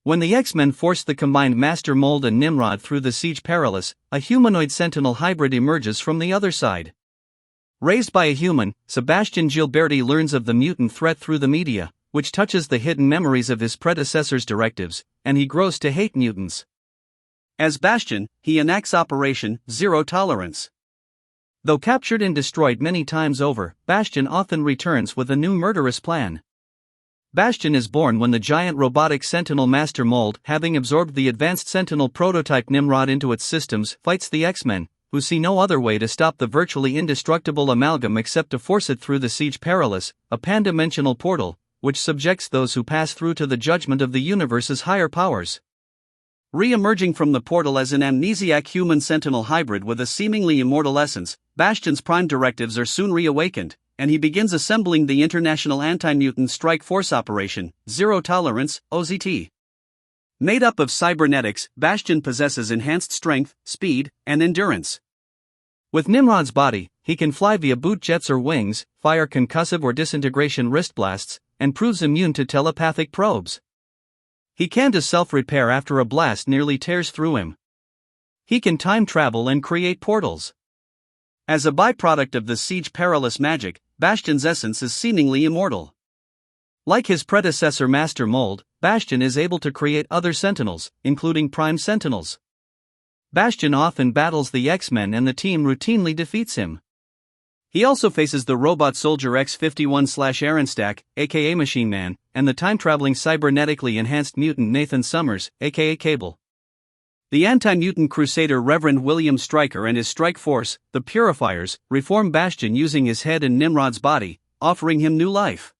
When the X-Men forced the combined Master Mold and Nimrod through the Siege Perilous, a humanoid-Sentinel hybrid emerges from the other side. Raised by a human, Sebastian Gilberti learns of the mutant threat through the media, which touches the hidden memories of his predecessors' directives, and he grows to hate mutants. As Bastion, he enacts Operation Zero Tolerance. Though captured and destroyed many times over, Bastion often returns with a new murderous plan. Bastion is born when the giant robotic Sentinel Master Mold, having absorbed the advanced Sentinel prototype Nimrod into its systems, fights the X-Men, who see no other way to stop the virtually indestructible amalgam except to force it through the Siege Perilous, a pan-dimensional portal, which subjects those who pass through to the judgment of the universe's higher powers. Reemerging from the portal as an amnesiac human-Sentinel hybrid with a seemingly immortal essence, Bastion's prime directives are soon reawakened, and he begins assembling the international anti-mutant strike force operation, Zero Tolerance, OZT. Made up of cybernetics, Bastion possesses enhanced strength, speed, and endurance. With Nimrod's body, he can fly via boot jets or wings, fire concussive or disintegration wrist blasts, and proves immune to telepathic probes. He can do self-repair after a blast nearly tears through him. He can time travel and create portals. As a byproduct of the Siege Perilous magic, Bastion's essence is seemingly immortal. Like his predecessor Master Mold, Bastion is able to create other Sentinels, including Prime Sentinels. Bastion often battles the X-Men and the team routinely defeats him. He also faces the robot soldier X-51/Aronstack, aka Machine Man, and the time-traveling cybernetically enhanced mutant Nathan Summers, aka Cable. The anti-mutant crusader Reverend William Stryker and his strike force, the Purifiers, reform Bastion using his head and Nimrod's body, offering him new life.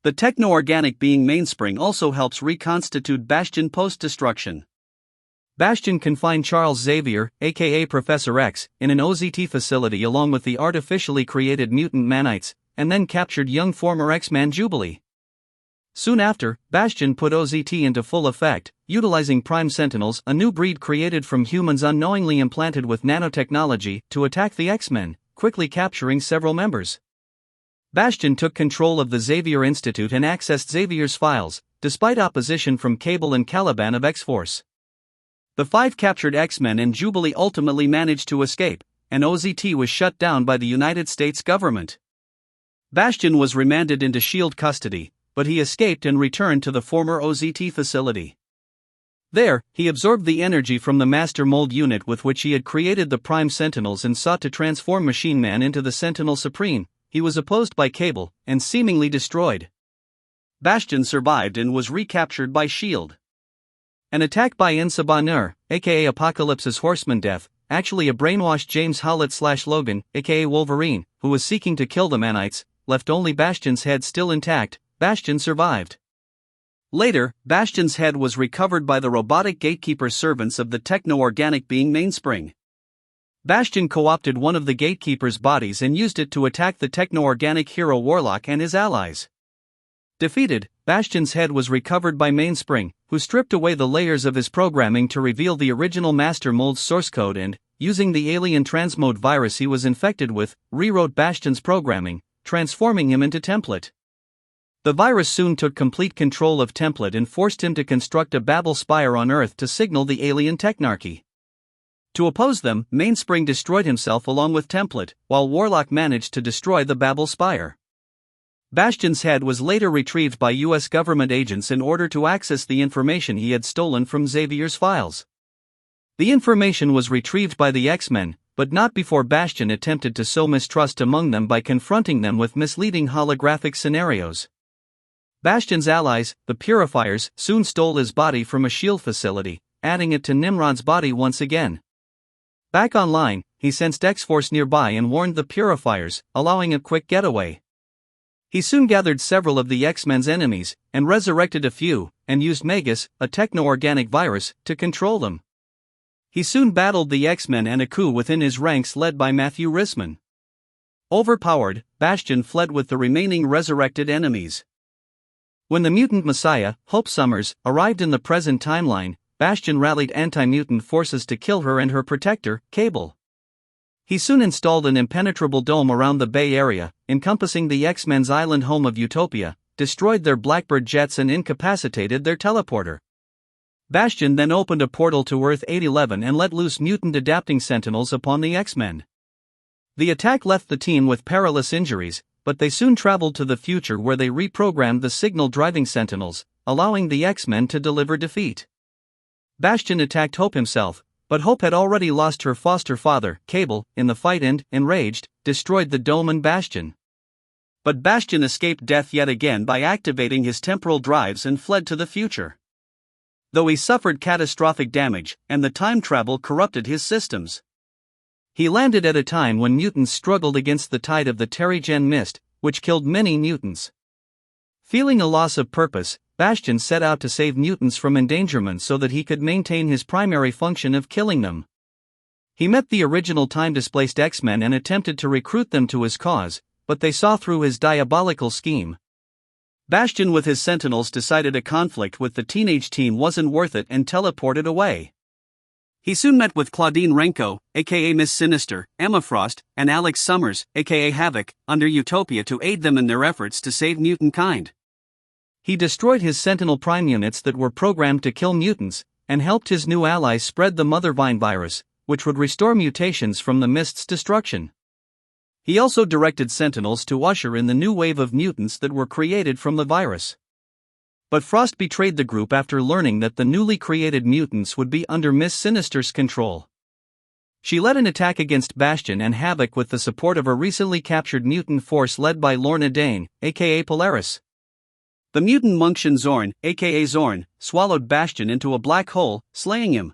The techno-organic being Mainspring also helps reconstitute Bastion post-destruction. Bastion can find Charles Xavier, aka Professor X, in an OZT facility along with the artificially created mutant Manites, and then captured young former X-Man Jubilee. Soon after, Bastion put OZT into full effect, utilizing Prime Sentinels, a new breed created from humans unknowingly implanted with nanotechnology, to attack the X-Men, quickly capturing several members. Bastion took control of the Xavier Institute and accessed Xavier's files, despite opposition from Cable and Caliban of X-Force. The 5 captured X-Men and Jubilee ultimately managed to escape, and OZT was shut down by the United States government. Bastion was remanded into SHIELD custody, but he escaped and returned to the former OZT facility. There, he absorbed the energy from the Master Mold unit with which he had created the Prime Sentinels and sought to transform Machine Man into the Sentinel Supreme. He was opposed by Cable, and seemingly destroyed. Bastion survived and was recaptured by SHIELD. An attack by Insabanur, aka Apocalypse's Horseman Death, actually a brainwashed James Howlett/Logan, aka Wolverine, who was seeking to kill the Manites, left only Bastion's head still intact. Bastion survived. Later, Bastion's head was recovered by the robotic gatekeeper servants of the techno-organic being Mainspring. Bastion co-opted one of the gatekeeper's bodies and used it to attack the techno-organic hero Warlock and his allies. Defeated, Bastion's head was recovered by Mainspring, who stripped away the layers of his programming to reveal the original Master Mold's source code and, using the alien transmode virus he was infected with, rewrote Bastion's programming, transforming him into Template. The virus soon took complete control of Template and forced him to construct a Babel Spire on Earth to signal the alien technarchy. To oppose them, Mainspring destroyed himself along with Template, while Warlock managed to destroy the Babel Spire. Bastion's head was later retrieved by US government agents in order to access the information he had stolen from Xavier's files. The information was retrieved by the X-Men, but not before Bastion attempted to sow mistrust among them by confronting them with misleading holographic scenarios. Bastion's allies, the Purifiers, soon stole his body from a SHIELD facility, adding it to Nimrod's body once again. Back online, he sensed X-Force nearby and warned the Purifiers, allowing a quick getaway. He soon gathered several of the X-Men's enemies, and resurrected a few, and used Magus, a techno-organic virus, to control them. He soon battled the X-Men and a coup within his ranks led by Matthew Rissman. Overpowered, Bastion fled with the remaining resurrected enemies. When the mutant messiah, Hope Summers, arrived in the present timeline, Bastion rallied anti-mutant forces to kill her and her protector, Cable. He soon installed an impenetrable dome around the Bay Area, encompassing the X-Men's island home of Utopia, destroyed their Blackbird jets and incapacitated their teleporter. Bastion then opened a portal to Earth 811 and let loose mutant adapting sentinels upon the X-Men. The attack left the team with perilous injuries, but they soon traveled to the future where they reprogrammed the signal-driving sentinels, allowing the X-Men to deliver defeat. Bastion attacked Hope himself, but Hope had already lost her foster father, Cable, in the fight and, enraged, destroyed the dome and Bastion. But Bastion escaped death yet again by activating his temporal drives and fled to the future. Though he suffered catastrophic damage, and the time travel corrupted his systems. He landed at a time when mutants struggled against the tide of the Terrigen Mist, which killed many mutants. Feeling a loss of purpose, Bastion set out to save mutants from endangerment so that he could maintain his primary function of killing them. He met the original time-displaced X-Men and attempted to recruit them to his cause, but they saw through his diabolical scheme. Bastion with his Sentinels decided a conflict with the teenage team wasn't worth it and teleported away. He soon met with Claudine Renko, aka Miss Sinister, Emma Frost, and Alex Summers, aka Havoc, under Utopia to aid them in their efforts to save mutant kind. He destroyed his Sentinel Prime units that were programmed to kill mutants, and helped his new allies spread the Mother Vine virus, which would restore mutations from the Mist's destruction. He also directed Sentinels to usher in the new wave of mutants that were created from the virus. But Frost betrayed the group after learning that the newly created mutants would be under Miss Sinister's control. She led an attack against Bastion and Havoc with the support of a recently captured mutant force led by Lorna Dane, aka Polaris. The mutant Munction Zorn, aka Zorn, swallowed Bastion into a black hole, slaying him.